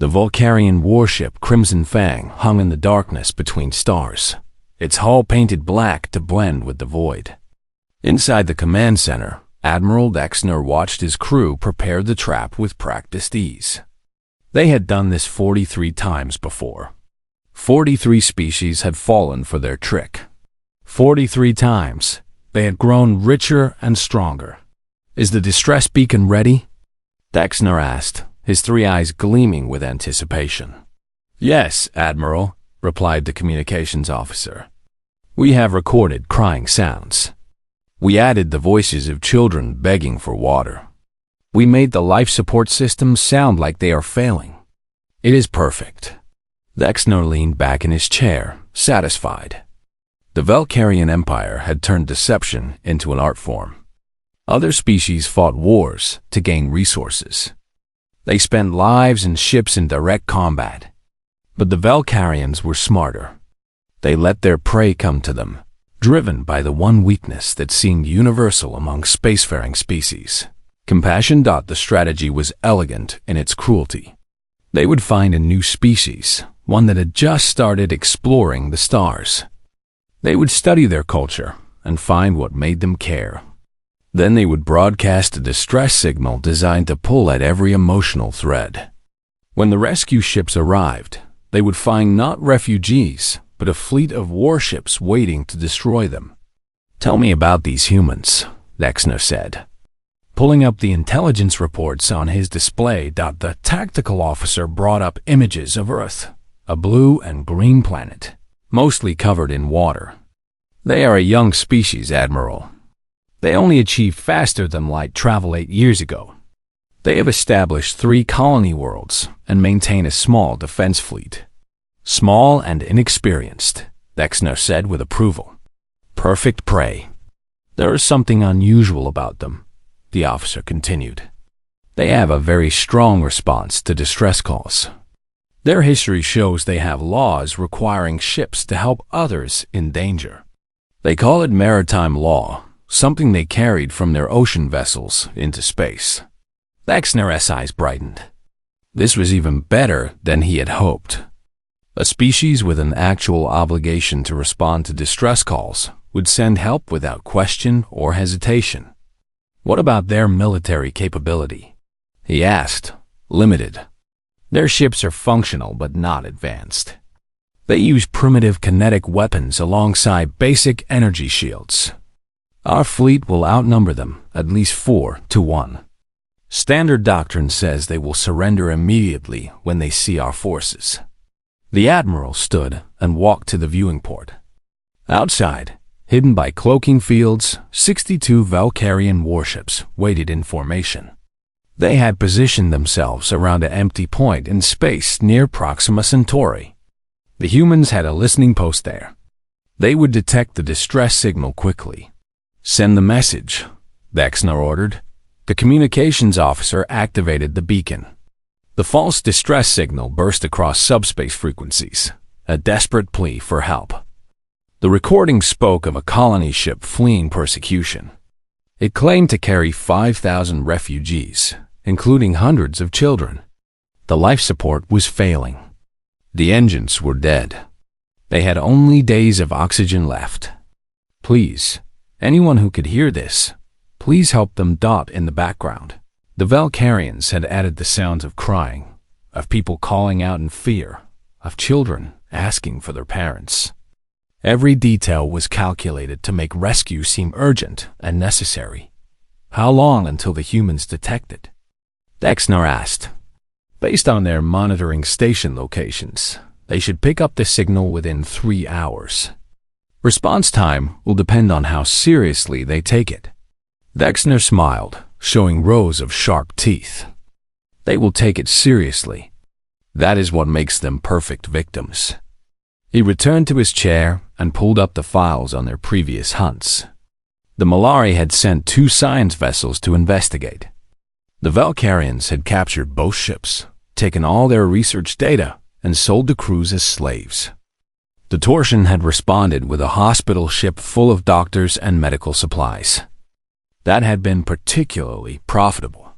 The Vulcarian warship Crimson Fang hung in the darkness between stars, its hull painted black to blend with the void. Inside the command center, Admiral Dexner watched his crew prepare the trap with practiced ease. They had done this 43 times before. 43 species had fallen for their trick. 43 times, they had grown richer and stronger. "Is the distress beacon ready?" Dexner asked, his 3 eyes gleaming with anticipation. "Yes, Admiral," replied the communications officer. "We have recorded crying sounds. We added the voices of children begging for water. We made the life support systems sound like they are failing. It is perfect." Dexner leaned back in his chair, satisfied. The Vulcarian Empire had turned deception into an art form. Other species fought wars to gain resources. They spent lives and ships in direct combat. But the Vulcarians were smarter. They let their prey come to them, driven by the one weakness that seemed universal among spacefaring species. Compassion. The strategy was elegant in its cruelty. They would find a new species, one that had just started exploring the stars. They would study their culture and find what made them care. Then they would broadcast a distress signal designed to pull at every emotional thread. When the rescue ships arrived, they would find not refugees, but a fleet of warships waiting to destroy them. "Tell me about these humans," Dexner said, pulling up the intelligence reports on his display. The tactical officer brought up images of Earth, a blue and green planet, mostly covered in water. "They are a young species, Admiral. They only achieved faster than light travel 8 years ago. They have established 3 colony worlds and maintain a small defense fleet." "Small and inexperienced," Dexner said with approval. "Perfect prey. There is something unusual about them," the officer continued. "They have a very strong response to distress calls. Their history shows they have laws requiring ships to help others in danger. They call it maritime law, something they carried from their ocean vessels into space." Dexner's eyes brightened. This was even better than he had hoped. A species with an actual obligation to respond to distress calls would send help without question or hesitation. "What about their military capability?" he asked. "Limited. Their ships are functional but not advanced. They use primitive kinetic weapons alongside basic energy shields. Our fleet will outnumber them at least 4 to 1. Standard doctrine says they will surrender immediately when they see our forces." The Admiral stood and walked to the viewing port. Outside, hidden by cloaking fields, 62 Vulcarian warships waited in formation. They had positioned themselves around an empty point in space near Proxima Centauri. The humans had a listening post there. They would detect the distress signal quickly. "Send the message," Dexner ordered. The communications officer activated the beacon. The false distress signal burst across subspace frequencies, a desperate plea for help. The recording spoke of a colony ship fleeing persecution. It claimed to carry 5,000 refugees, including hundreds of children. The life support was failing. The engines were dead. They had only days of oxygen left. "Please, anyone who could hear this, please help them." In the background, the Vulcarians had added the sounds of crying, of people calling out in fear, of children asking for their parents. Every detail was calculated to make rescue seem urgent and necessary. "How long until the humans detect it?" Dexner asked. "Based on their monitoring station locations, they should pick up the signal within 3 hours. Response time will depend on how seriously they take it." Dexner smiled, showing rows of sharp teeth. "They will take it seriously. That is what makes them perfect victims." He returned to his chair and pulled up the files on their previous hunts. The Malari had sent 2 science vessels to investigate. The Vulcarians had captured both ships, taken all their research data, and sold the crews as slaves. The Torsion had responded with a hospital ship full of doctors and medical supplies. That had been particularly profitable.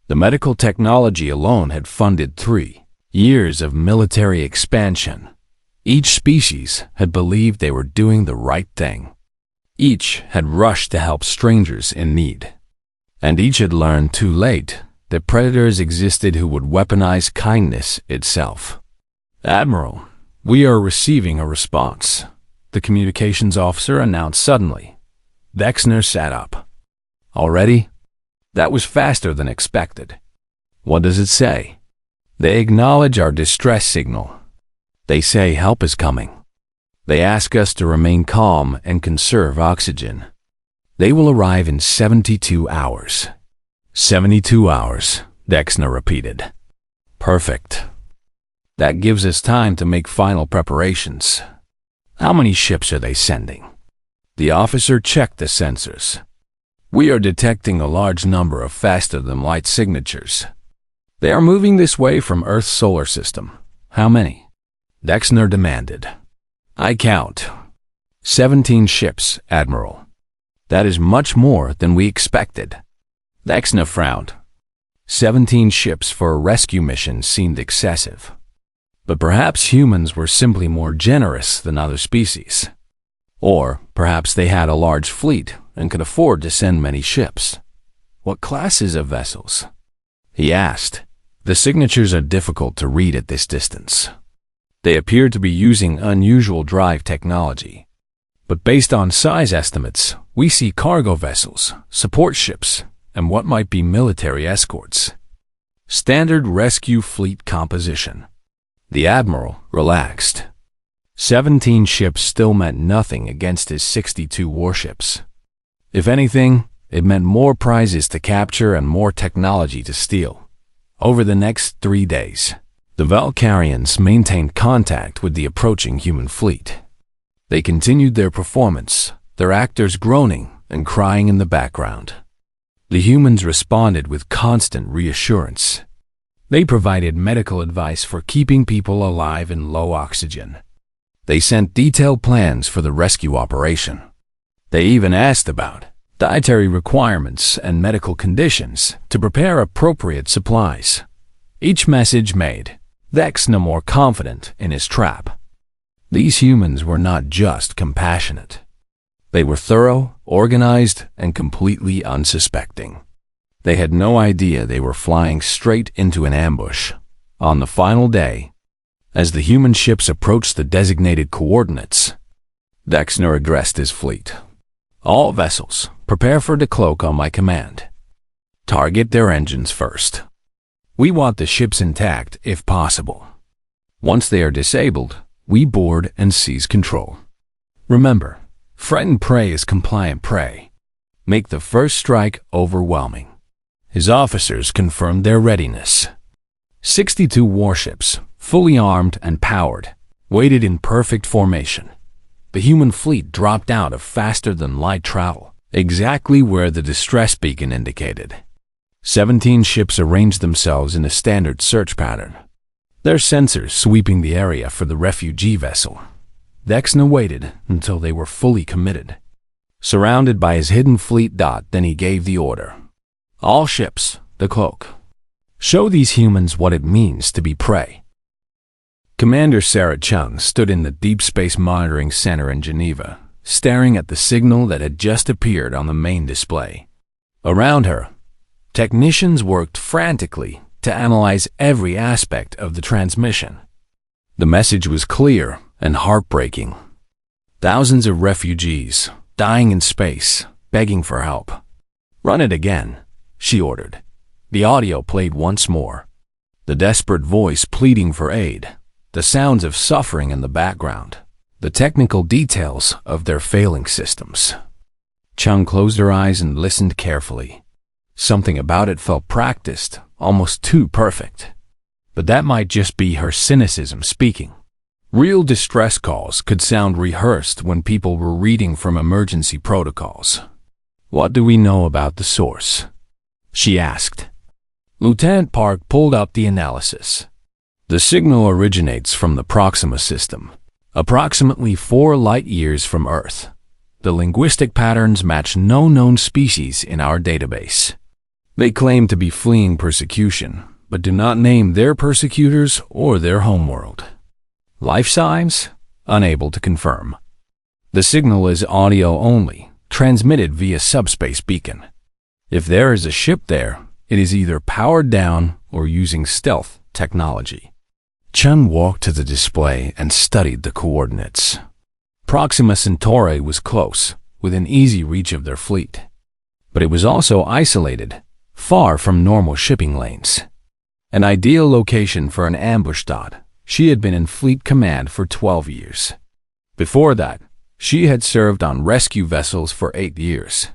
The medical technology alone had funded 3 Years of military expansion. Each species had believed they were doing the right thing. Each had rushed to help strangers in need. And each had learned too late that predators existed who would weaponize kindness itself. "Admiral, we are receiving a response," the communications officer announced suddenly. Dexner sat up. "Already?" That was faster than expected. "What does it say?" "They acknowledge our distress signal. They say help is coming. They ask us to remain calm and conserve oxygen. They will arrive in 72 hours. 72 hours, Dexner repeated. Perfect. That gives us time to make final preparations. How many ships are they sending? The officer checked the sensors. We are detecting a large number of faster-than-light signatures. They are moving this way from Earth's solar system. How many? Dexner demanded. I count. 17 ships, Admiral. That is much more than we expected. Dexner frowned. 17 ships for a rescue mission seemed excessive. But perhaps humans were simply more generous than other species. Or perhaps they had a large fleet and could afford to send many ships. What classes of vessels? He asked. The signatures are difficult to read at this distance. They appear to be using unusual drive technology. But based on size estimates, we see cargo vessels, support ships, and what might be military escorts. Standard rescue fleet composition. The Admiral relaxed. 17 ships still meant nothing against his 62 warships. If anything, it meant more prizes to capture and more technology to steal. Over the next 3 days, the Valkyrians maintained contact with the approaching human fleet. They continued their performance, their actors groaning and crying in the background. The humans responded with constant reassurance. They provided medical advice for keeping people alive in low oxygen. They sent detailed plans for the rescue operation. They even asked about dietary requirements and medical conditions to prepare appropriate supplies. Each message made Dexner more confident in his trap. These humans were not just compassionate. They were thorough, organized, and completely unsuspecting. They had no idea they were flying straight into an ambush. On the final day, as the human ships approached the designated coordinates, Dexner addressed his fleet. All vessels, prepare for decloak on my command. Target their engines first. We want the ships intact if possible. Once they are disabled, we board and seize control. Remember, frightened prey is compliant prey. Make the first strike overwhelming. His officers confirmed their readiness. 62 warships, fully armed and powered, waited in perfect formation. The human fleet dropped out of faster-than-light travel, exactly where the distress beacon indicated. 17 ships arranged themselves in a standard search pattern, their sensors sweeping the area for the refugee vessel. Dexner waited until they were fully committed. Surrounded by his hidden fleet, then he gave the order. All ships, decloak. Show these humans what it means to be prey. Commander Sarah Chung stood in the Deep Space Monitoring Center in Geneva, staring at the signal that had just appeared on the main display. Around her, technicians worked frantically to analyze every aspect of the transmission. The message was clear and heartbreaking. Thousands of refugees, dying in space, begging for help. Run it again, she ordered. The audio played once more. The desperate voice pleading for aid, the sounds of suffering in the background, the technical details of their failing systems. Chung closed her eyes and listened carefully. Something about it felt practiced, almost too perfect. But that might just be her cynicism speaking. Real distress calls could sound rehearsed when people were reading from emergency protocols. What do we know about the source? She asked. Lieutenant Park pulled up the analysis. The signal originates from the Proxima system, approximately 4 light-years from Earth. The linguistic patterns match no known species in our database. They claim to be fleeing persecution, but do not name their persecutors or their homeworld. Life signs? Unable to confirm. The signal is audio only, transmitted via subspace beacon. If there is a ship there, it is either powered down or using stealth technology. Chun walked to the display and studied the coordinates. Proxima Centauri was close, within easy reach of their fleet. But it was also isolated, far from normal shipping lanes. An ideal location for an ambush dot. She had been in fleet command for 12 years. Before that, she had served on rescue vessels for 8 years.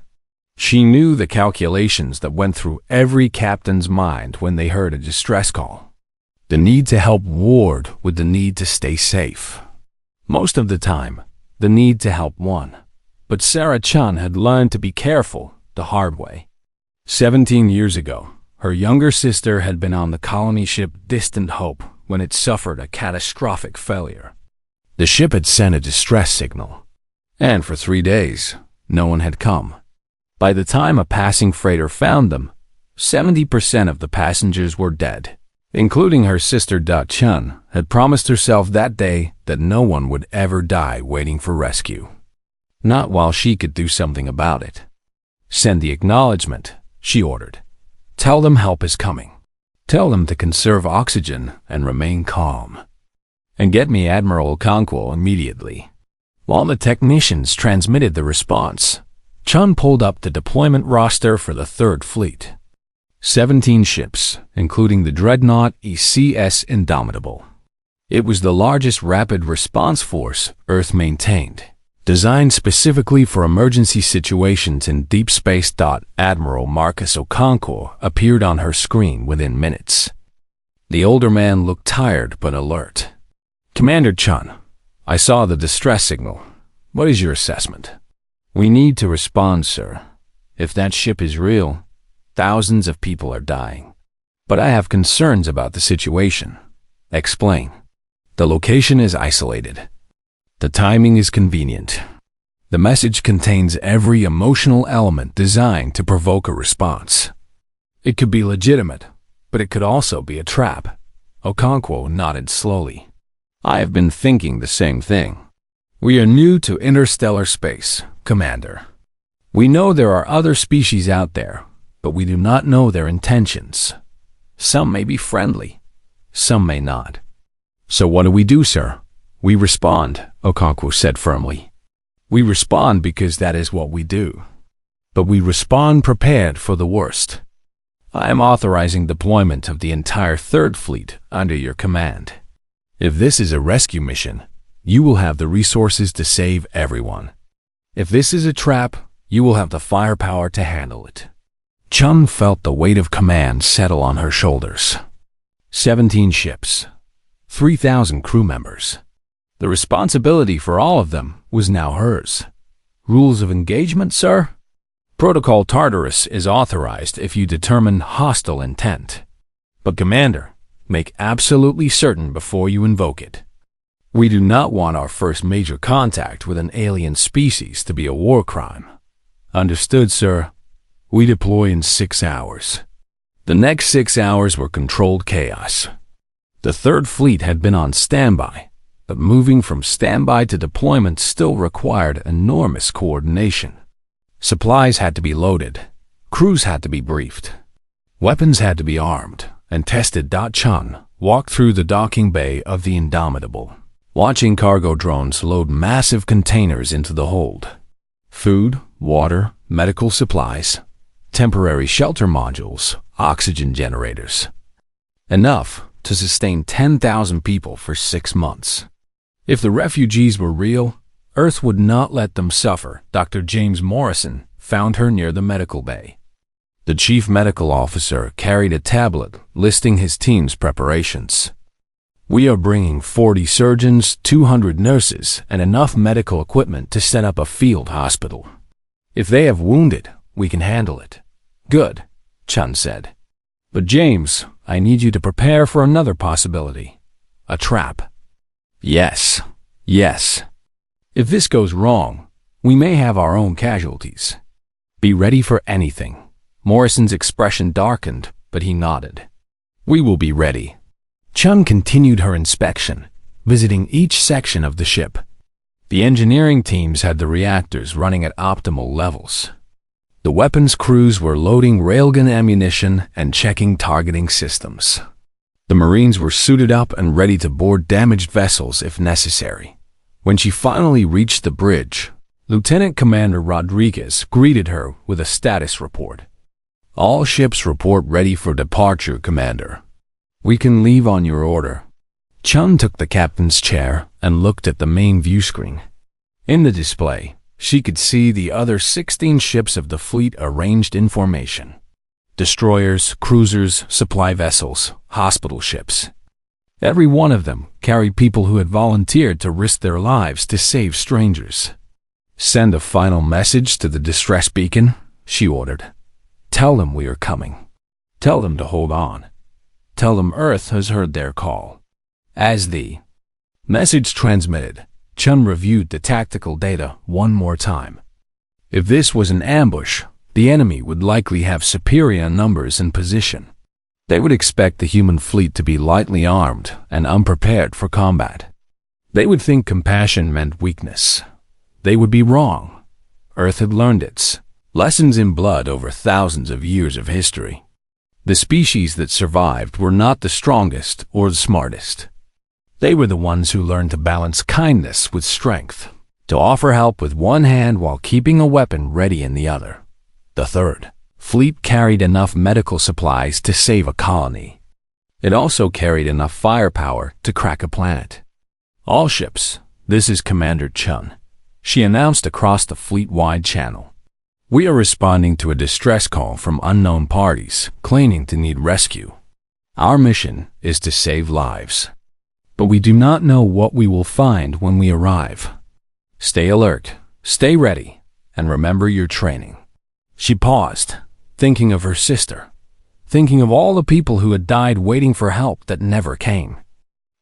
She knew the calculations that went through every captain's mind when they heard a distress call. The need to help warred with the need to stay safe. Most of the time, the need to help won. But Sarah Chun had learned to be careful the hard way. 17 years ago, her younger sister had been on the colony ship Distant Hope when it suffered a catastrophic failure. The ship had sent a distress signal, and for 3 days, no one had come. By the time a passing freighter found them, 70% of the passengers were dead, including her sister Da Chun had promised herself that day that no one would ever die waiting for rescue. Not while she could do something about it. Send the acknowledgement, she ordered. Tell them help is coming. Tell them to conserve oxygen and remain calm. And get me Admiral Okonkwo immediately. While the technicians transmitted the response, Chun pulled up the deployment roster for the Third Fleet. 17 ships, including the dreadnought ECS Indomitable. It was the largest rapid response force Earth maintained, designed specifically for emergency situations in deep space. Admiral Marcus Okonkwo appeared on her screen within minutes. The older man looked tired but alert. Commander Chun, I saw the distress signal. What is your assessment? We need to respond, sir. If that ship is real, thousands of people are dying. But I have concerns about the situation. Explain. The location is isolated. The timing is convenient. The message contains every emotional element designed to provoke a response. It could be legitimate, but it could also be a trap. Okonkwo nodded slowly. I have been thinking the same thing. We are new to interstellar space, Commander. We know there are other species out there, but we do not know their intentions. Some may be friendly, some may not. So what do we do, sir? We respond, Okonkwo said firmly. We respond because that is what we do. But we respond prepared for the worst. I am authorizing deployment of the entire Third Fleet under your command. If this is a rescue mission, you will have the resources to save everyone. If this is a trap, you will have the firepower to handle it. Chun felt the weight of command settle on her shoulders. 17 ships, 3,000 crew members. The responsibility for all of them was now hers. Rules of engagement, sir? Protocol Tartarus is authorized if you determine hostile intent. But Commander, make absolutely certain before you invoke it. We do not want our first major contact with an alien species to be a war crime. Understood, sir. We deploy in 6 hours. The next 6 hours were controlled chaos. The Third Fleet had been on standby, but moving from standby to deployment still required enormous coordination. Supplies had to be loaded, crews had to be briefed, weapons had to be armed and tested. Chun walked through the docking bay of the Indomitable, watching cargo drones load massive containers into the hold. Food, water, medical supplies, temporary shelter modules, oxygen generators. Enough to sustain 10,000 people for 6 months. If the refugees were real, Earth would not let them suffer. Dr. James Morrison found her near the medical bay. The chief medical officer carried a tablet listing his team's preparations. We are bringing 40 surgeons, 200 nurses, and enough medical equipment to set up a field hospital. If they have wounded, we can handle it. Good, Chun said. But James, I need you to prepare for another possibility. A trap. Yes, yes. If this goes wrong, we may have our own casualties. Be ready for anything. Morrison's expression darkened, but he nodded. We will be ready. Chun continued her inspection, visiting each section of the ship. The engineering teams had the reactors running at optimal levels. The weapons crews were loading railgun ammunition and checking targeting systems. The Marines were suited up and ready to board damaged vessels if necessary. When she finally reached the bridge, Lieutenant Commander Rodriguez greeted her with a status report. All ships report ready for departure, Commander. We can leave on your order. Chun took the captain's chair and looked at the main view screen. In the display, she could see the other 16 ships of the fleet arranged in formation. Destroyers, cruisers, supply vessels, hospital ships. Every one of them carried people who had volunteered to risk their lives to save strangers. Send a final message to the distress beacon, she ordered. Tell them we are coming. Tell them to hold on. Tell them Earth has heard their call. As the message transmitted, Chun reviewed the tactical data one more time. If this was an ambush, the enemy would likely have superior numbers and position. They would expect the human fleet to be lightly armed and unprepared for combat. They would think compassion meant weakness. They would be wrong. Earth had learned its lessons in blood over thousands of years of history. The species that survived were not the strongest or the smartest. They were the ones who learned to balance kindness with strength, to offer help with one hand while keeping a weapon ready in the other. The third fleet carried enough medical supplies to save a colony. It also carried enough firepower to crack a planet. All ships, this is Commander Chun, she announced across the fleet-wide channel. We are responding to a distress call from unknown parties claiming to need rescue. Our mission is to save lives. But we do not know what we will find when we arrive. Stay alert, stay ready, and remember your training. She paused, thinking of her sister, thinking of all the people who had died waiting for help that never came.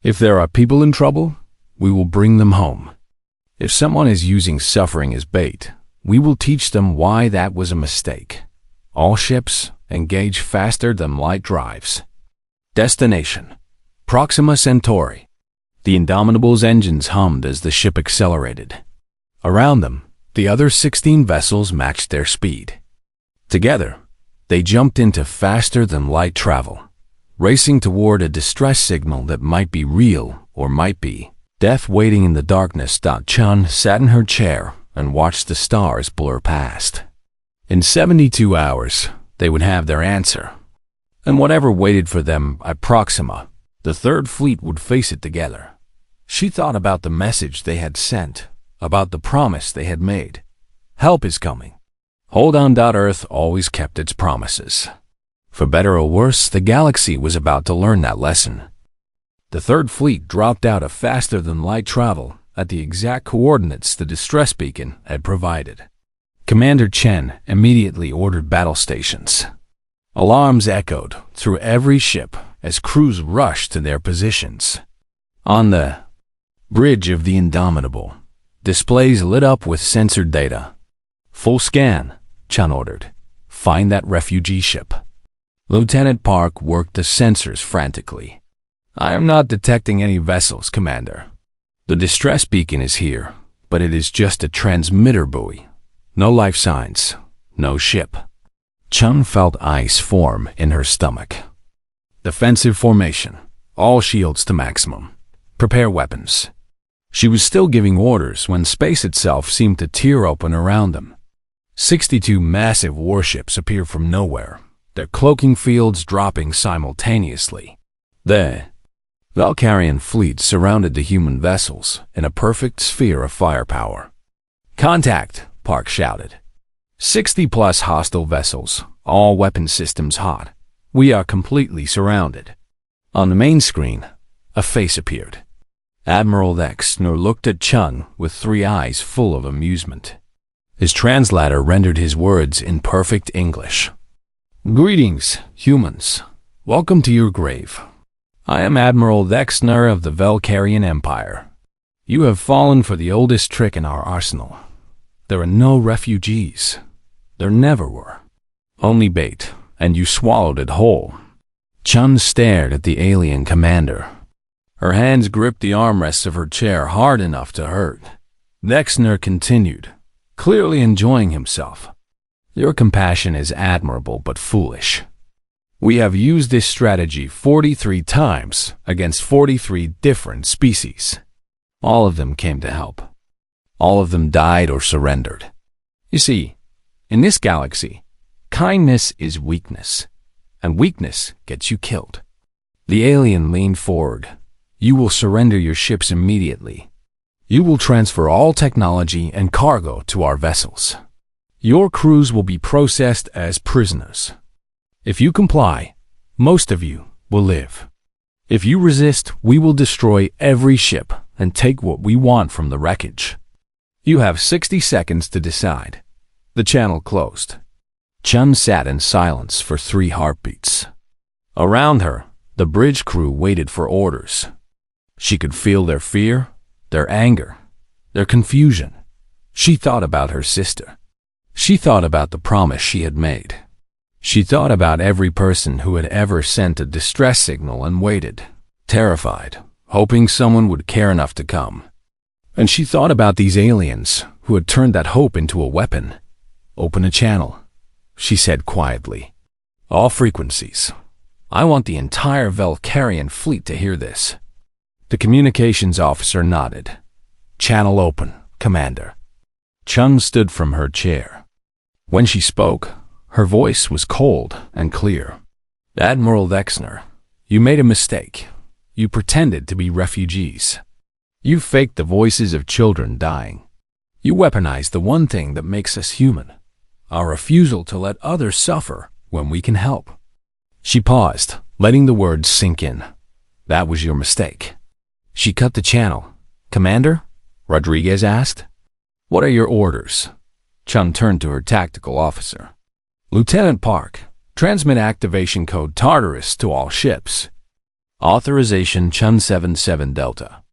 If there are people in trouble, we will bring them home. If someone is using suffering as bait, we will teach them why that was a mistake. All ships engage faster than light drives. Destination: Proxima Centauri. The Indomitable's engines hummed as the ship accelerated. Around them, the other 16 vessels matched their speed. Together, they jumped into faster-than-light travel, racing toward a distress signal that might be real or might be death waiting in the darkness. Chun sat in her chair and watched the stars blur past. In 72 hours, they would have their answer. And whatever waited for them at Proxima, the Third Fleet would face it together. She thought about the message they had sent, about the promise they had made. Help is coming. Hold on. Earth always kept its promises. For better or worse, the galaxy was about to learn that lesson. The Third Fleet dropped out of faster-than-light travel at the exact coordinates the distress beacon had provided. Commander Chen immediately ordered battle stations. Alarms echoed through every ship as crews rushed to their positions. On the bridge of the Indomitable, displays lit up with censored data. Full scan, Chun ordered. Find that refugee ship. Lieutenant Park worked the sensors frantically. I am not detecting any vessels, Commander. The distress beacon is here, but it is just a transmitter buoy. No life signs, no ship. Chun felt ice form in her stomach. Defensive formation. All shields to maximum. Prepare weapons. She was still giving orders when space itself seemed to tear open around them. 62 massive warships appeared from nowhere, their cloaking fields dropping simultaneously. The Valkyrian fleet surrounded the human vessels in a perfect sphere of firepower. Contact, Park shouted. 60-plus hostile vessels, all weapon systems hot. We are completely surrounded. On the main screen, a face appeared. Admiral Dexner looked at Chun with 3 eyes full of amusement. His translator rendered his words in perfect English. Greetings, humans. Welcome to your grave. I am Admiral Dexner of the Valkyrian Empire. You have fallen for the oldest trick in our arsenal. There are no refugees. There never were. Only bait, and you swallowed it whole. Chun stared at the alien commander. Her hands gripped the armrests of her chair hard enough to hurt. Dexner continued, clearly enjoying himself. Your compassion is admirable but foolish. We have used this strategy 43 times against 43 different species. All of them came to help. All of them died or surrendered. You see, in this galaxy, kindness is weakness, and weakness gets you killed. The alien leaned forward. You will surrender your ships immediately. You will transfer all technology and cargo to our vessels. Your crews will be processed as prisoners. If you comply, most of you will live. If you resist, we will destroy every ship and take what we want from the wreckage. You have 60 seconds to decide. The channel closed. Chun sat in silence for 3 heartbeats. Around her, the bridge crew waited for orders. She could feel their fear, their anger, their confusion. She thought about her sister. She thought about the promise she had made. She thought about every person who had ever sent a distress signal and waited, terrified, hoping someone would care enough to come. And she thought about these aliens who had turned that hope into a weapon. Open a channel, she said quietly. All frequencies. I want the entire Valkyrian fleet to hear this. The communications officer nodded. Channel open, Commander. Chun stood from her chair. When she spoke, her voice was cold and clear. Admiral Dexner, you made a mistake. You pretended to be refugees. You faked the voices of children dying. You weaponized the one thing that makes us human, our refusal to let others suffer when we can help. She paused, letting the words sink in. That was your mistake. She cut the channel. Commander? Rodriguez asked. What are your orders? Chun turned to her tactical officer. Lieutenant Park, transmit activation code Tartarus to all ships. Authorization Chun 77 Delta.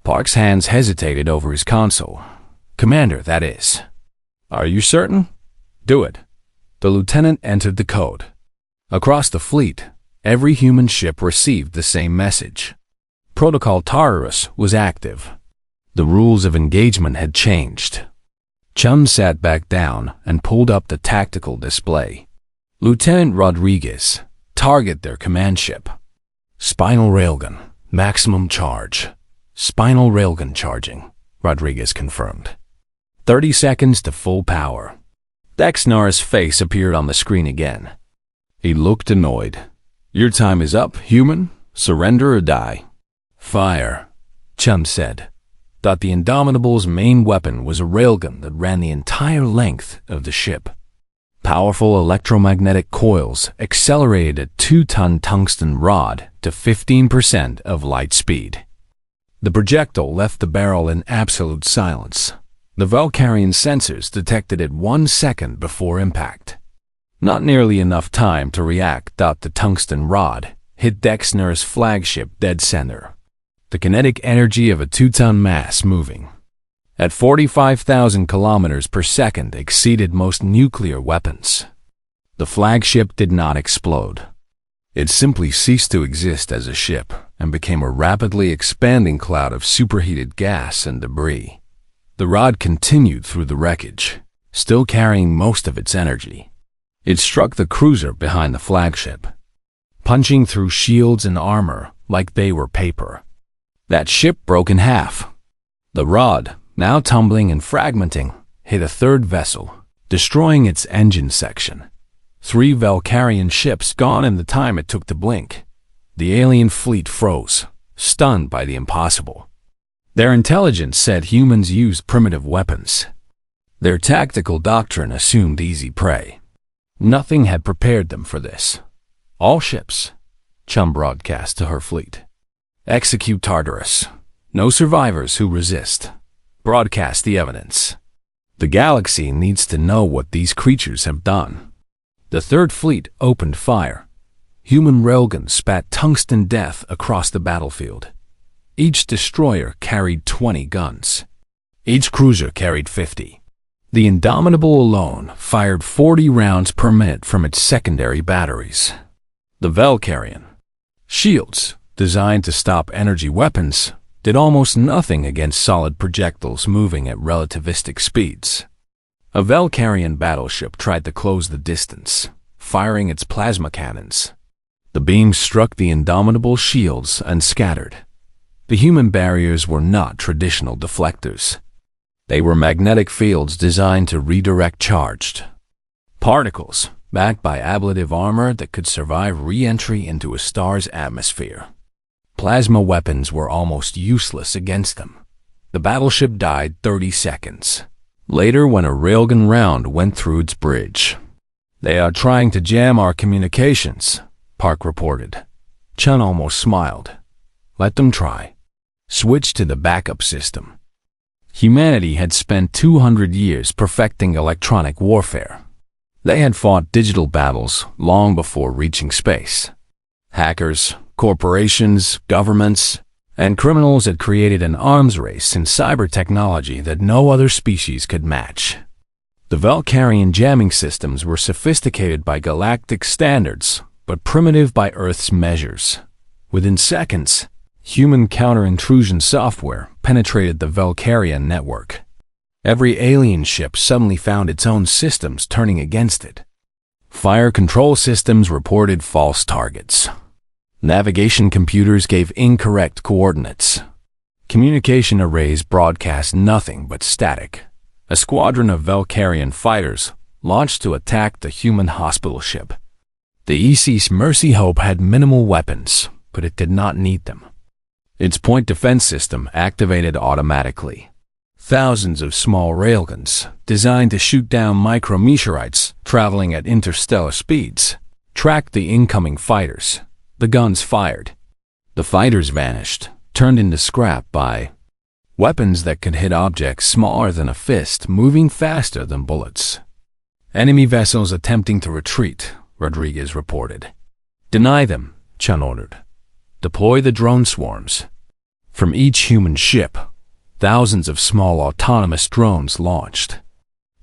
Park's hands hesitated over his console. Commander, that is. Are you certain? Do it. The lieutenant entered the code. Across the fleet, every human ship received the same message. Protocol Tartarus was active. The rules of engagement had changed. Chun sat back down and pulled up the tactical display. Lieutenant Rodriguez, target their command ship. Spinal railgun, maximum charge. Spinal railgun charging, Rodriguez confirmed. 30 seconds to full power. Dexner's face appeared on the screen again. He looked annoyed. Your time is up, human. Surrender or die. Fire, Chun said. Thought the Indomitable's main weapon was a railgun that ran the entire length of the ship. Powerful electromagnetic coils accelerated a 2-ton tungsten rod to 15% of light speed. The projectile left the barrel in absolute silence. The Valkyrian sensors detected it 1 second before impact. Not nearly enough time to react. The tungsten rod hit Dexner's flagship dead center. The kinetic energy of a 2-ton mass moving at 45,000 kilometers per second exceeded most nuclear weapons. The flagship did not explode. It simply ceased to exist as a ship and became a rapidly expanding cloud of superheated gas and debris. The rod continued through the wreckage, still carrying most of its energy. It struck the cruiser behind the flagship, punching through shields and armor like they were paper. That ship broke in half. The rod, now tumbling and fragmenting, hit a third vessel, destroying its engine section. 3 Valkyrian ships gone in the time it took to blink. The alien fleet froze, stunned by the impossible. Their intelligence said humans used primitive weapons. Their tactical doctrine assumed easy prey. Nothing had prepared them for this. All ships, Chun broadcast to her fleet. Execute Tartarus. No survivors who resist. Broadcast the evidence. The galaxy needs to know what these creatures have done. The Third Fleet opened fire. Human railguns spat tungsten death across the battlefield. Each destroyer carried 20 guns. Each cruiser carried 50. The Indomitable alone fired 40 rounds per minute from its secondary batteries. The Valkyrian, Shields, designed to stop energy weapons, did almost nothing against solid projectiles moving at relativistic speeds. A Valkyrian battleship tried to close the distance, firing its plasma cannons. The beams struck the indomitable shields and scattered. The human barriers were not traditional deflectors. They were magnetic fields designed to redirect charged particles, backed by ablative armor that could survive re-entry into a star's atmosphere. Plasma weapons were almost useless against them. The battleship died 30 seconds later when a railgun round went through its bridge. "They are trying to jam our communications," Park reported. Chun almost smiled. "Let them try." Switch to the backup system. Humanity had spent 200 years perfecting electronic warfare. They had fought digital battles long before reaching space. Hackers, corporations, governments, and criminals had created an arms race in cyber technology that no other species could match. The Valkyrian jamming systems were sophisticated by galactic standards, but primitive by Earth's measures. Within seconds, human counter-intrusion software penetrated the Valkyrian network. Every alien ship suddenly found its own systems turning against it. Fire control systems reported false targets. Navigation computers gave incorrect coordinates. Communication arrays broadcast nothing but static. A squadron of Valkyrian fighters launched to attack the human hospital ship. The EC's Mercy Hope had minimal weapons, but it did not need them. Its point defense system activated automatically. Thousands of small railguns, designed to shoot down micrometeorites traveling at interstellar speeds, tracked the incoming fighters. The guns fired. The fighters vanished, turned into scrap by weapons that could hit objects smaller than a fist, moving faster than bullets. "Enemy vessels attempting to retreat," Rodriguez reported. "Deny them," Chun ordered. "Deploy the drone swarms." From each human ship, thousands of small autonomous drones launched.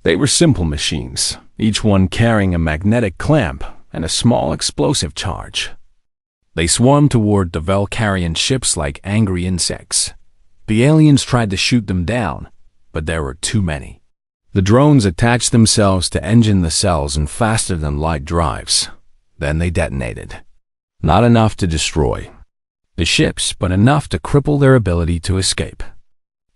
They were simple machines, each one carrying a magnetic clamp and a small explosive charge. They swarmed toward the Valkyrian ships like angry insects. The aliens tried to shoot them down, but there were too many. The drones attached themselves to engine nacelles and faster-than-light drives. Then they detonated. Not enough to destroy the ships, but enough to cripple their ability to escape.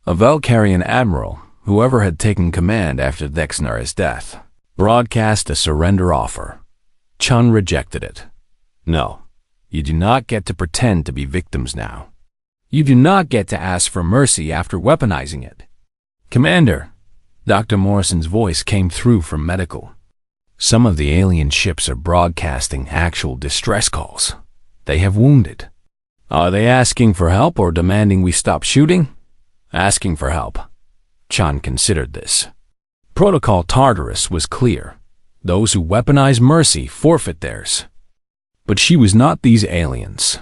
A Valkyrian admiral, whoever had taken command after Dexnar's death, broadcast a surrender offer. Chun rejected it. "No. You do not get to pretend to be victims now. You do not get to ask for mercy after weaponizing it." "Commander," Dr. Morrison's voice came through from medical. "Some of the alien ships are broadcasting actual distress calls. They have wounded." "Are they asking for help or demanding we stop shooting?" "Asking for help." Chun considered this. Protocol Tartarus was clear. Those who weaponize mercy forfeit theirs. But she was not these aliens.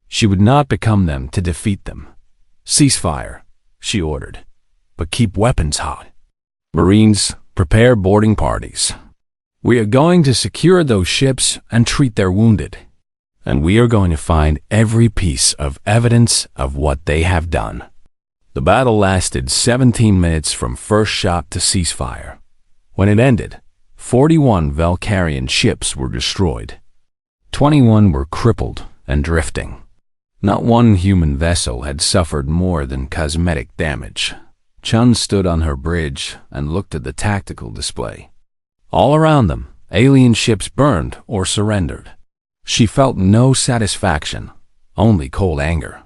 She would not become them to defeat them. "Ceasefire," she ordered, "but keep weapons hot. Marines, prepare boarding parties. We are going to secure those ships and treat their wounded. And we are going to find every piece of evidence of what they have done." The battle lasted 17 minutes from first shot to ceasefire. When it ended, 41 Valkyrian ships were destroyed. 21 were crippled and drifting. Not one human vessel had suffered more than cosmetic damage. Chun stood on her bridge and looked at the tactical display. All around them, alien ships burned or surrendered. She felt no satisfaction, only cold anger.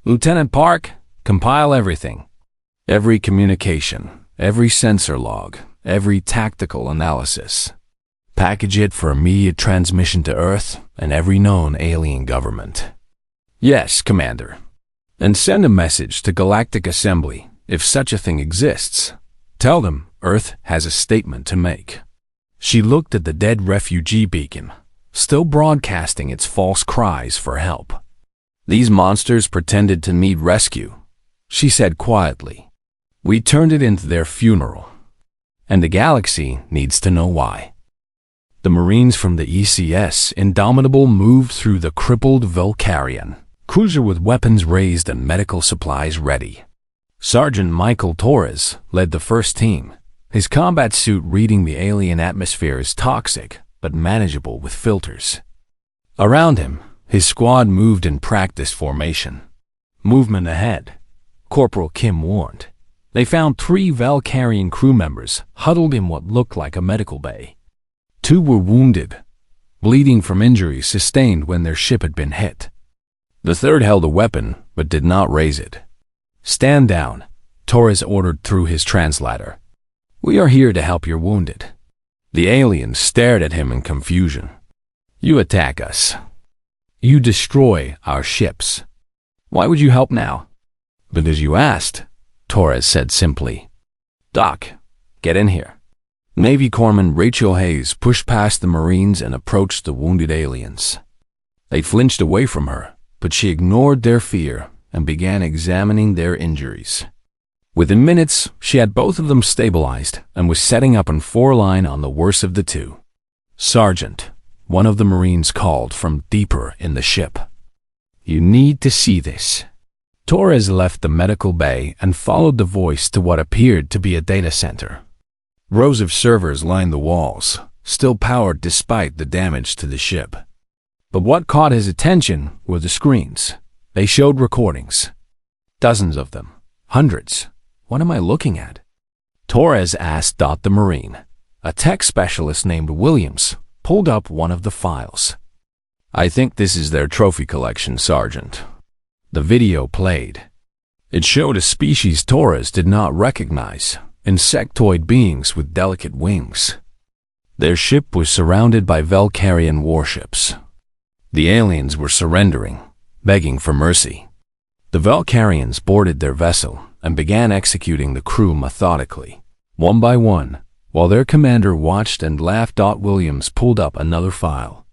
"Lieutenant Park, compile everything. Every communication, every sensor log, every tactical analysis. Package it for immediate transmission to Earth and every known alien government." "Yes, Commander." "And send a message to Galactic Assembly, if such a thing exists. Tell them Earth has a statement to make." She looked at the dead refugee beacon, still broadcasting its false cries for help. "These monsters pretended to need rescue," she said quietly. "We turned it into their funeral. And the galaxy needs to know why." The Marines from the ECS Indomitable moved through the crippled Valkyrian cruiser with weapons raised and medical supplies ready. Sergeant Michael Torres led the first team, his combat suit reading the alien atmosphere as toxic but manageable with filters. Around him, his squad moved in practice formation. Movement ahead, Corporal Kim warned. They found 3 Valkyrian crew members huddled in what looked like a medical bay. 2 were wounded, bleeding from injuries sustained when their ship had been hit. The 3rd held a weapon but did not raise it. "Stand down," Torres ordered through his translator. "We are here to help your wounded." The aliens stared at him in confusion. "You attack us. You destroy our ships. Why would you help now?" "Because you asked," Torres said simply. "Doc, get in here." Navy Corpsman Rachel Hayes pushed past the Marines and approached the wounded aliens. They flinched away from her, but she ignored their fear and began examining their injuries. Within minutes, she had both of them stabilized and was setting up in 4-line on the worst of the 2. "Sergeant," one of the Marines called from deeper in the ship. "You need to see this." Torres left the medical bay and followed the voice to what appeared to be a data center. Rows of servers lined the walls, still powered despite the damage to the ship. But what caught his attention were the screens. They showed recordings. Dozens of them. Hundreds. "What am I looking at?" Torres asked. The Marine, a tech specialist named Williams, pulled up one of the files. "I think this is their trophy collection, Sergeant." The video played. It showed a species Torres did not recognize, insectoid beings with delicate wings. Their ship was surrounded by Valkyrian warships. The aliens were surrendering, begging for mercy. The Valkyrians boarded their vessel and began executing the crew methodically, one by one, while their commander watched and laughed. Williams pulled up another file.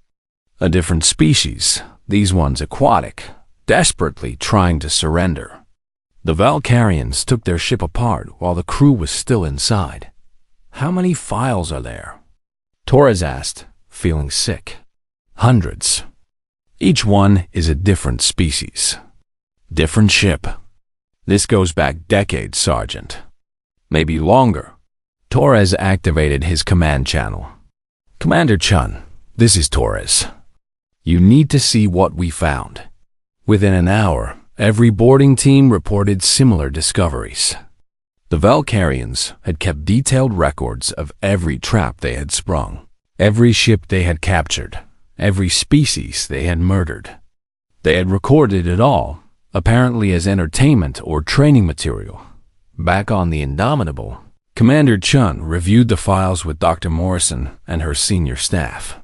A different species, these ones aquatic, desperately trying to surrender. The Valkyrians took their ship apart while the crew was still inside. "How many files are there?" Torres asked, feeling sick. "Hundreds. Each one is a different species. Different ship. This goes back decades, Sergeant. Maybe longer." Torres activated his command channel. "Commander Chun, this is Torres. You need to see what we found." Within an hour, every boarding team reported similar discoveries. The Valkyrians had kept detailed records of every trap they had sprung, every ship they had captured, every species they had murdered. They had recorded it all, apparently as entertainment or training material. Back on the Indomitable, Commander Chun reviewed the files with Dr. Morrison and her senior staff.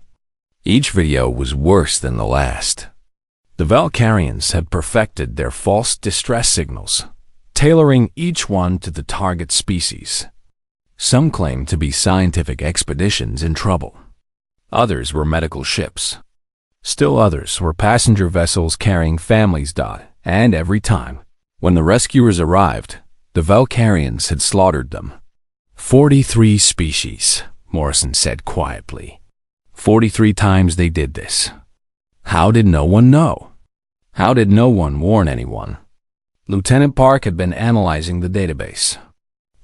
Each video was worse than the last. The Valkyrians had perfected their false distress signals, tailoring each one to the target species. Some claimed to be scientific expeditions in trouble. Others were medical ships. Still others were passenger vessels carrying families. And every time, when the rescuers arrived, the Valkyrians had slaughtered them. 43 species, Morrison said quietly. 43 times they did this. How did no one know? How did no one warn anyone? Lieutenant Park had been analyzing the database.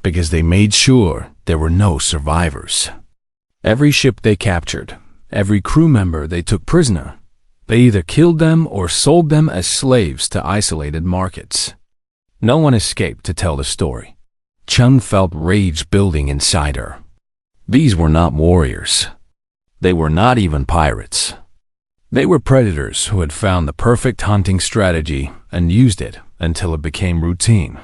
Because they made sure there were no survivors. Every ship they captured, every crew member they took prisoner, they either killed them or sold them as slaves to isolated markets. No one escaped to tell the story. Chun felt rage building inside her. These were not warriors. They were not even pirates. They were predators who had found the perfect hunting strategy and used it until it became routine.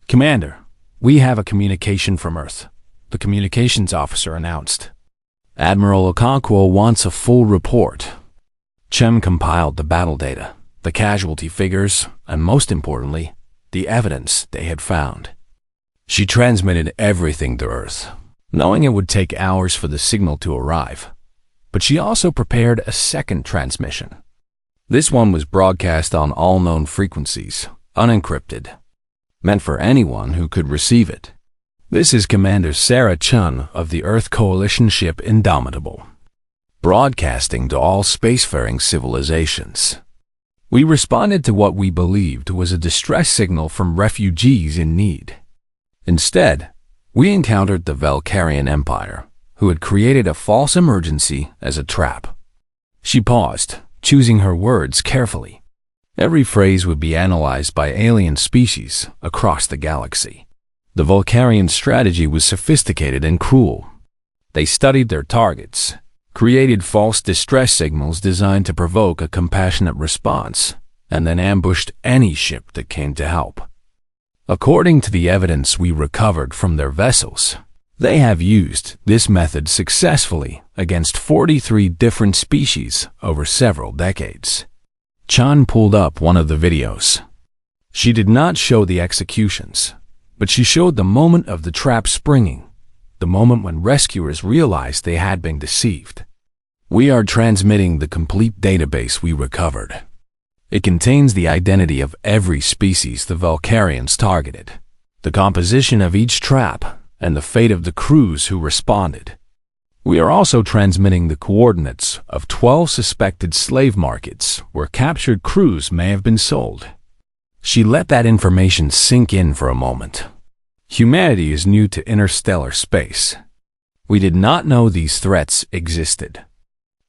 "Commander, we have a communication from Earth," the communications officer announced. "Admiral Okonkwo wants a full report." Chem compiled the battle data, the casualty figures, and most importantly, the evidence they had found. She transmitted everything to Earth, knowing it would take hours for the signal to arrive. But she also prepared a second transmission. This one was broadcast on all known frequencies, unencrypted, meant for anyone who could receive it. "This is Commander Sarah Chun of the Earth Coalition ship Indomitable. broadcasting to all spacefaring civilizations. We responded to what we believed was a distress signal from refugees in need. Instead, we encountered the Valkyrian Empire, who had created a false emergency as a trap. She paused, choosing her words carefully. Every phrase would be analyzed by alien species across the galaxy. The Valkyrian strategy was sophisticated and cruel. They studied their targets, created false distress signals designed to provoke a compassionate response, and then ambushed any ship that came to help. According to the evidence we recovered from their vessels, they have used this method successfully against 43 different species over several decades. Chan pulled up one of the videos. She did not show the executions, but she showed the moment of the trap springing, the moment when rescuers realized they had been deceived. We are transmitting the complete database we recovered. It contains the identity of every species the Valkyrians targeted, the composition of each trap, and the fate of the crews who responded. We are also transmitting the coordinates of 12 suspected slave markets where captured crews may have been sold. She let that information sink in for a moment. Humanity is new to interstellar space. We did not know these threats existed.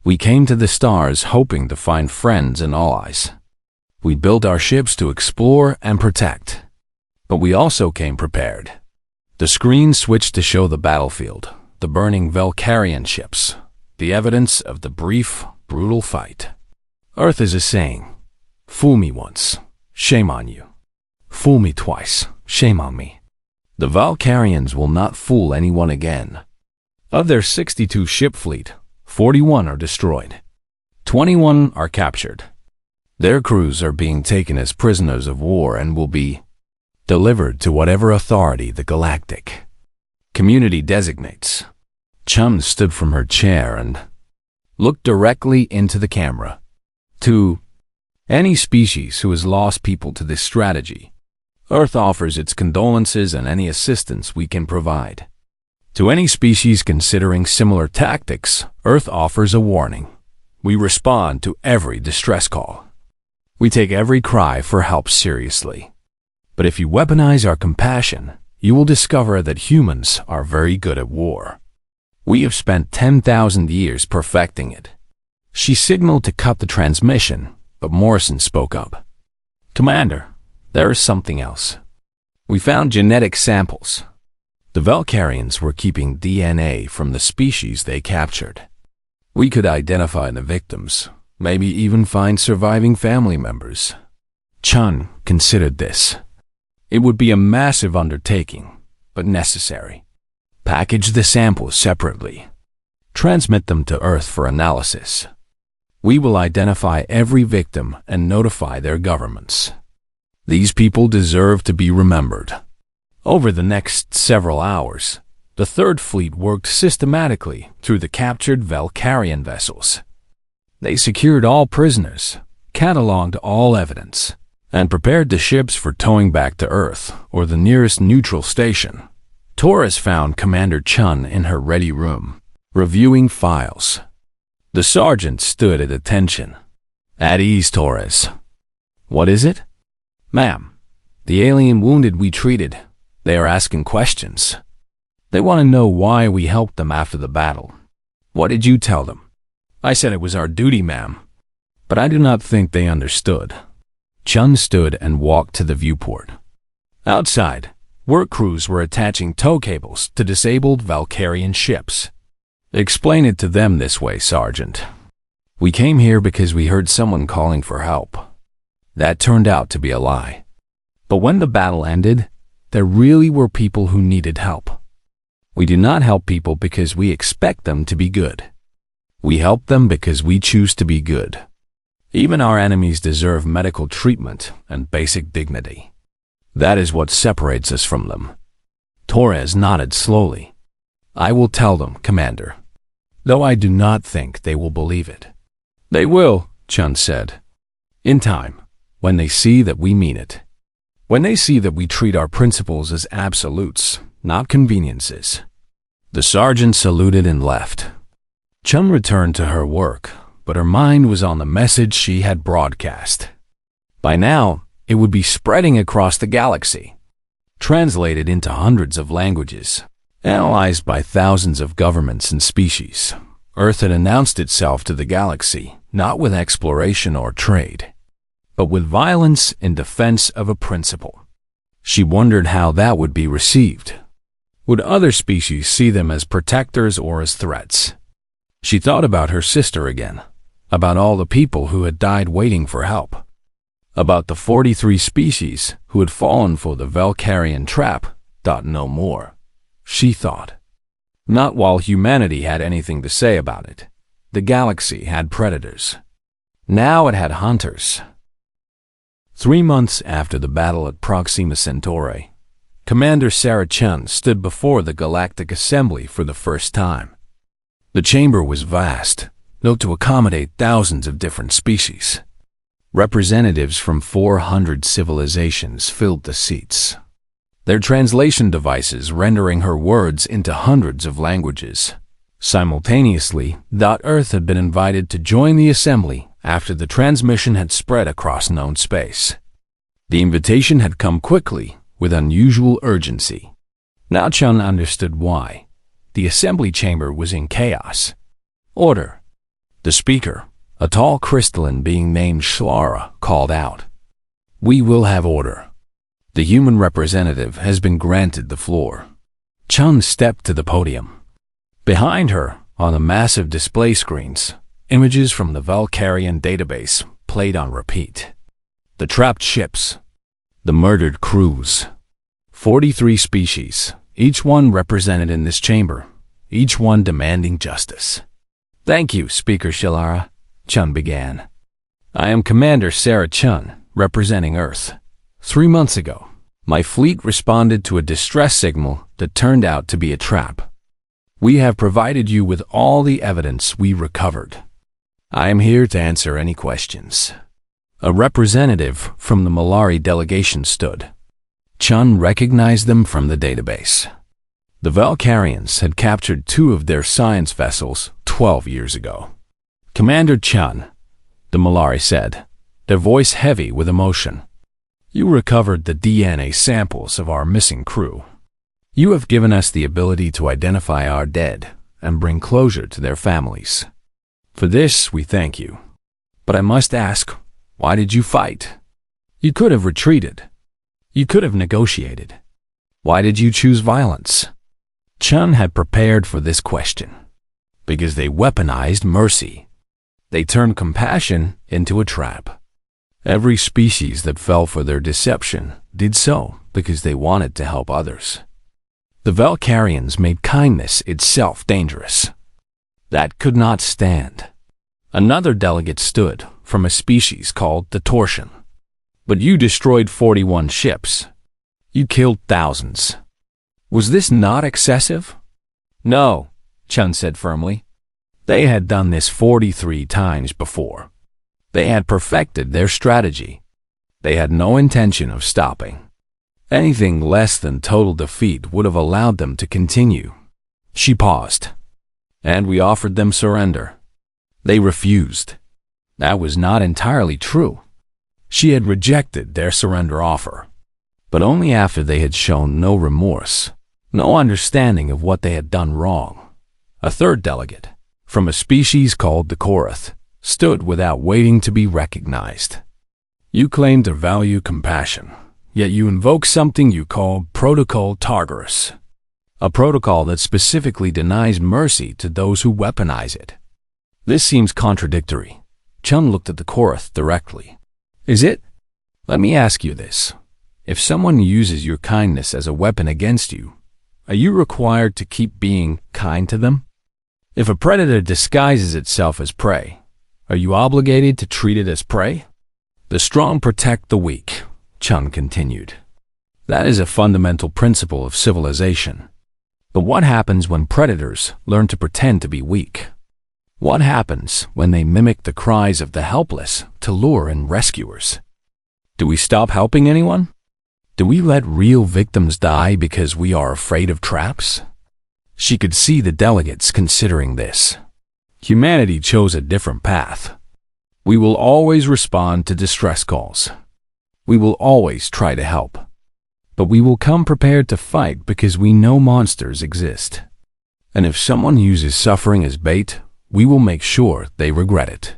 We came to the stars hoping to find friends and allies. We built our ships to explore and protect. But we also came prepared. The screen switched to show the battlefield, the burning Valkyrian ships, the evidence of the brief, brutal fight. Earth is a saying, "Fool me once, shame on you. Fool me twice, shame on me." The Valkyrians will not fool anyone again. Of their 62 ship fleet, 41 are destroyed. 21 are captured. Their crews are being taken as prisoners of war and will be delivered to whatever authority the Galactic community designates. Chum stood from her chair and looked directly into the camera. To any species who has lost people to this strategy, Earth offers its condolences and any assistance we can provide. To any species considering similar tactics, Earth offers a warning. We respond to every distress call. We take every cry for help seriously. But if you weaponize our compassion, you will discover that humans are very good at war. We have spent 10,000 years perfecting it. She signaled to cut the transmission, but Morrison spoke up. "Commander, there is something else. We found genetic samples. The Valkyrians were keeping DNA from the species they captured. We could identify the victims, maybe even find surviving family members." Chun considered this. It would be a massive undertaking, but necessary. Package the samples separately. Transmit them to Earth for analysis. We will identify every victim and notify their governments. These people deserve to be remembered. Over the next several hours, the Third Fleet worked systematically through the captured Valkyrian vessels. They secured all prisoners, cataloged all evidence, and prepared the ships for towing back to Earth or the nearest neutral station. Torres found Commander Chun in her ready room, reviewing files. The sergeant stood at attention. "At ease, Torres." "What is it?" "Ma'am, the alien wounded we treated, they are asking questions. They want to know why we helped them after the battle. What did you tell them?" "I said it was our duty, ma'am." But I do not think they understood. Chun stood and walked to the viewport. Outside, work crews were attaching tow cables to disabled Valkyrian ships. "Explain it to them this way, Sergeant. We came here because we heard someone calling for help. That turned out to be a lie. But when the battle ended, there really were people who needed help. We do not help people because we expect them to be good. We help them because we choose to be good. Even our enemies deserve medical treatment and basic dignity. That is what separates us from them." Torres nodded slowly. "I will tell them, Commander, though I do not think they will believe it." "They will," Chun said. "In time, when they see that we mean it. When they see that we treat our principles as absolutes, not conveniences." The sergeant saluted and left. Chun returned to her work, but her mind was on the message she had broadcast. By now, it would be spreading across the galaxy, translated into hundreds of languages, analyzed by thousands of governments and species. Earth had announced itself to the galaxy, not with exploration or trade, but with violence in defense of a principle. She wondered how that would be received. Would other species see them as protectors or as threats? She thought about her sister again, about all the people who had died waiting for help, about the 43 species who had fallen for the Valkyrian trap. No more, she thought. Not while humanity had anything to say about it. The galaxy had predators. Now it had hunters. 3 months after the battle at Proxima Centauri, Commander Sarah Chun stood before the Galactic Assembly for the first time. The chamber was vast, built to accommodate thousands of different species. Representatives from 400 civilizations filled the seats, their translation devices rendering her words into hundreds of languages. Simultaneously, Earth had been invited to join the assembly after the transmission had spread across known space. The invitation had come quickly, with unusual urgency. Now Chun understood why. The assembly chamber was in chaos. Order. The speaker, a tall crystalline being named Shlara, called out. We will have order. The human representative has been granted the floor. Chun stepped to the podium. Behind her, on the massive display screens, images from the Valkyrian database played on repeat. The trapped ships, the murdered crews, 43 species, each one represented in this chamber, each one demanding justice. Thank you, Speaker Shlara, Chun began. I am Commander Sarah Chun, representing Earth. 3 months ago, my fleet responded to a distress signal that turned out to be a trap. We have provided you with all the evidence we recovered. I am here to answer any questions. A representative from the Malari delegation stood. Chun recognized them from the database. The Valkyrians had captured 2 of their science vessels 12 years ago. Commander Chun, the Malari said, their voice heavy with emotion. You recovered the DNA samples of our missing crew. You have given us the ability to identify our dead and bring closure to their families. For this, we thank you. But I must ask, why did you fight? You could have retreated. You could have negotiated. Why did you choose violence? Chun had prepared for this question. Because they weaponized mercy. They turned compassion into a trap. Every species that fell for their deception did so because they wanted to help others. The Valkyrians made kindness itself dangerous. That could not stand. Another delegate stood from a species called the Torsion. But you destroyed 41 ships. You killed thousands. Was this not excessive? No, Chun said firmly. They had done this 43 times before. They had perfected their strategy. They had no intention of stopping. Anything less than total defeat would have allowed them to continue. She paused. And we offered them surrender. They refused. That was not entirely true. She had rejected their surrender offer, but only after they had shown no remorse, no understanding of what they had done wrong. A third delegate, from a species called the Korath, stood without waiting to be recognized. You claim to value compassion, yet you invoke something you call Protocol Tartarus, a protocol that specifically denies mercy to those who weaponize it. This seems contradictory. Chun looked at the Korath directly. Is it? Let me ask you this. If someone uses your kindness as a weapon against you, are you required to keep being kind to them? If a predator disguises itself as prey, are you obligated to treat it as prey? The strong protect the weak, Chun continued. That is a fundamental principle of civilization. But what happens when predators learn to pretend to be weak? What happens when they mimic the cries of the helpless to lure in rescuers? Do we stop helping anyone? Do we let real victims die because we are afraid of traps? She could see the delegates considering this. Humanity chose a different path. We will always respond to distress calls. We will always try to help. But we will come prepared to fight because we know monsters exist. And if someone uses suffering as bait, we will make sure they regret it.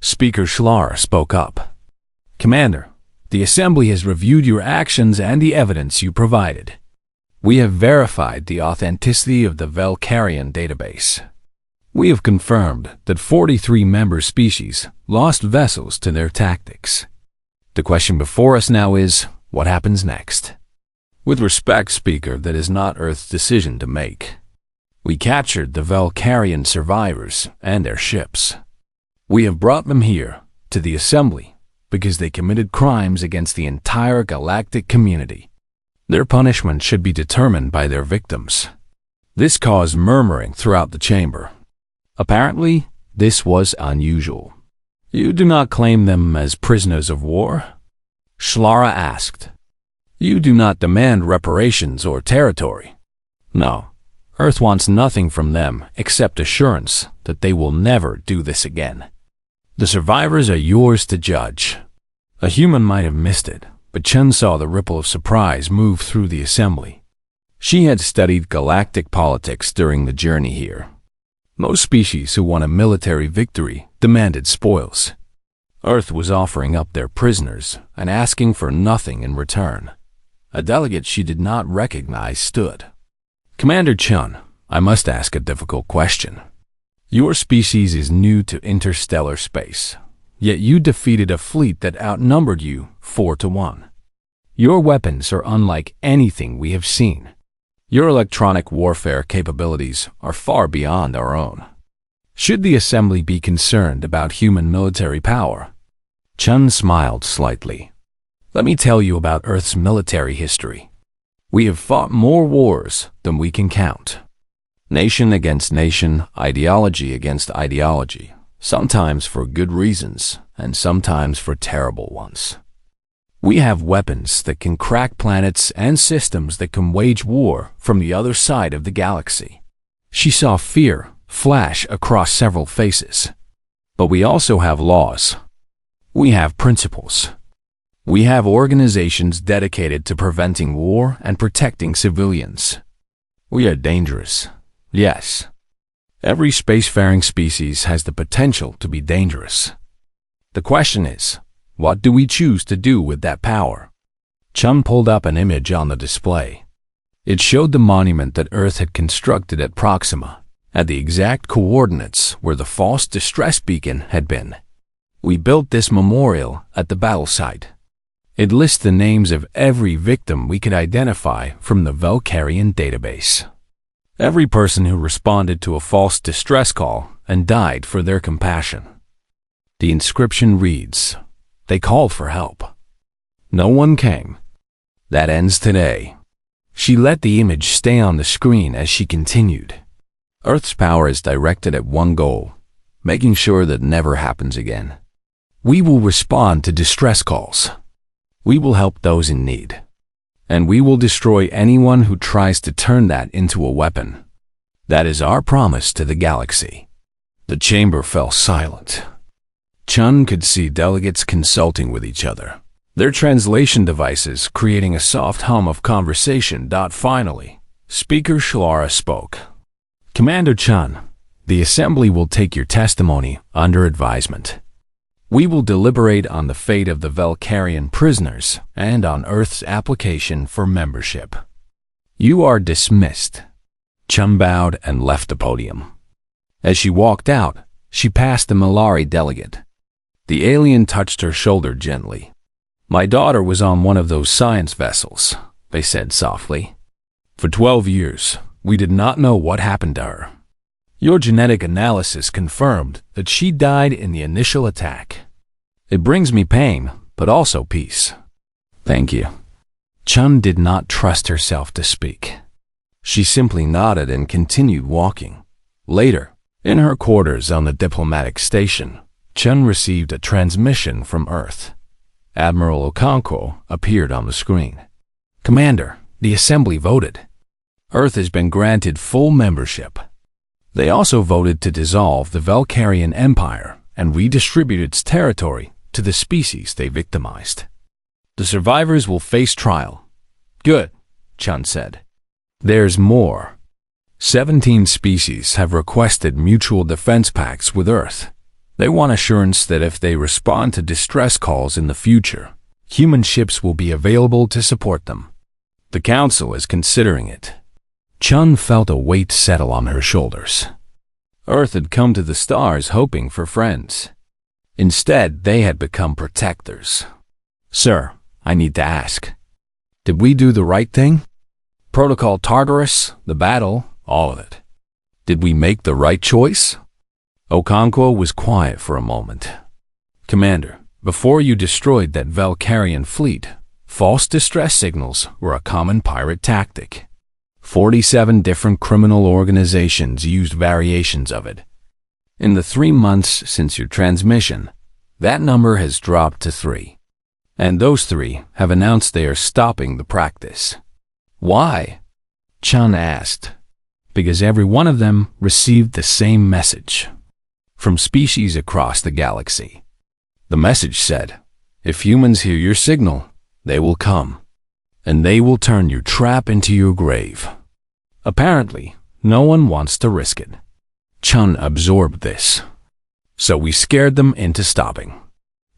Speaker Shlara spoke up. Commander, the Assembly has reviewed your actions and the evidence you provided. We have verified the authenticity of the Valkyrian database. We have confirmed that 43 member species lost vessels to their tactics. The question before us now is, what happens next? With respect, Speaker, that is not Earth's decision to make. We captured the Valkyrian survivors and their ships. We have brought them here, to the Assembly, because they committed crimes against the entire galactic community. Their punishment should be determined by their victims. This caused murmuring throughout the chamber. Apparently, this was unusual. You do not claim them as prisoners of war? Shlara asked. You do not demand reparations or territory. No. Earth wants nothing from them except assurance that they will never do this again. The survivors are yours to judge. A human might have missed it, but Chen saw the ripple of surprise move through the Assembly. She had studied galactic politics during the journey here. Most species who won a military victory demanded spoils. Earth was offering up their prisoners and asking for nothing in return. A delegate she did not recognize stood. Commander Chun, I must ask a difficult question. Your species is new to interstellar space, yet you defeated a fleet that outnumbered you 4-1. Your weapons are unlike anything we have seen. Your electronic warfare capabilities are far beyond our own. Should the Assembly be concerned about human military power? Chun smiled slightly. Let me tell you about Earth's military history. We have fought more wars than we can count. Nation against nation, ideology against ideology, sometimes for good reasons and sometimes for terrible ones. We have weapons that can crack planets and systems that can wage war from the other side of the galaxy. She saw fear flash across several faces. But we also have laws. We have principles. We have organizations dedicated to preventing war and protecting civilians. We are dangerous. Yes. Every spacefaring species has the potential to be dangerous. The question is, what do we choose to do with that power? Chun pulled up an image on the display. It showed the monument that Earth had constructed at Proxima, at the exact coordinates where the false distress beacon had been. We built this memorial at the battle site. It lists the names of every victim we could identify from the Valkyrian database. Every person who responded to a false distress call and died for their compassion. The inscription reads, "They called for help. No one came. That ends today." She let the image stay on the screen as she continued. Earth's power is directed at one goal, making sure that never happens again. We will respond to distress calls. We will help those in need. And we will destroy anyone who tries to turn that into a weapon. That is our promise to the galaxy. The chamber fell silent. Chun could see delegates consulting with each other, their translation devices creating a soft hum of conversation. Finally, Speaker Shlara spoke. Commander Chun, the Assembly will take your testimony under advisement. We will deliberate on the fate of the Valkyrian prisoners and on Earth's application for membership. You are dismissed. Chun bowed and left the podium. As she walked out, she passed the Malari delegate. The alien touched her shoulder gently. My daughter was on one of those science vessels, they said softly. For 12 years, we did not know what happened to her. Your genetic analysis confirmed that she died in the initial attack. It brings me pain, but also peace. Thank you. Chun did not trust herself to speak. She simply nodded and continued walking. Later, in her quarters on the diplomatic station, Chun received a transmission from Earth. Admiral Okonkwo appeared on the screen. Commander, the Assembly voted. Earth has been granted full membership. They also voted to dissolve the Valkyrian Empire and redistribute its territory to the species they victimized. The survivors will face trial. Good, Chun said. There's more. 17 species have requested mutual defense pacts with Earth. They want assurance that if they respond to distress calls in the future, human ships will be available to support them. The Council is considering it. Chun felt a weight settle on her shoulders. Earth had come to the stars hoping for friends. Instead, they had become protectors. Sir, I need to ask. Did we do the right thing? Protocol Tartarus, the battle, all of it. Did we make the right choice? Okonkwo was quiet for a moment. Commander, before you destroyed that Valkyrian fleet, false distress signals were a common pirate tactic. 47 different criminal organizations used variations of it. In the 3 months since your transmission, that number has dropped to 3. And those 3 have announced they are stopping the practice. Why? Chun asked. Because every one of them received the same message from species across the galaxy. The message said, if humans hear your signal, they will come, and they will turn your trap into your grave. Apparently, no one wants to risk it. Chun absorbed this. So we scared them into stopping.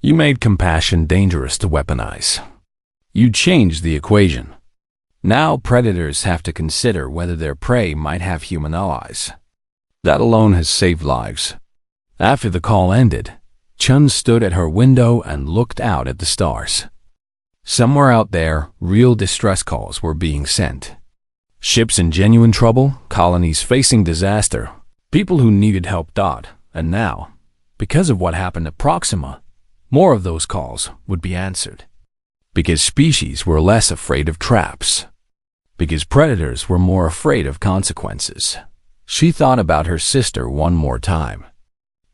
You made compassion dangerous to weaponize. You changed the equation. Now predators have to consider whether their prey might have human allies. That alone has saved lives. After the call ended, Chun stood at her window and looked out at the stars. Somewhere out there, real distress calls were being sent. Ships in genuine trouble, colonies facing disaster, people who needed help. And now, because of what happened at Proxima, more of those calls would be answered. Because species were less afraid of traps. Because predators were more afraid of consequences. She thought about her sister one more time.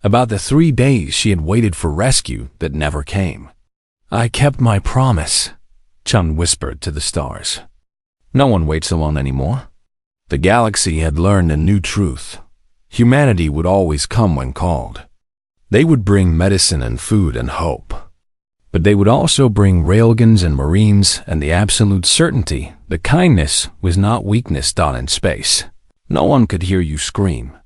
About the 3 days she had waited for rescue that never came. I kept my promise, Chun whispered to the stars. No one waits alone anymore. The galaxy had learned a new truth. Humanity would always come when called. They would bring medicine and food and hope. But they would also bring railguns and marines and the absolute certainty that kindness was not weakness. In space, no one could hear you scream.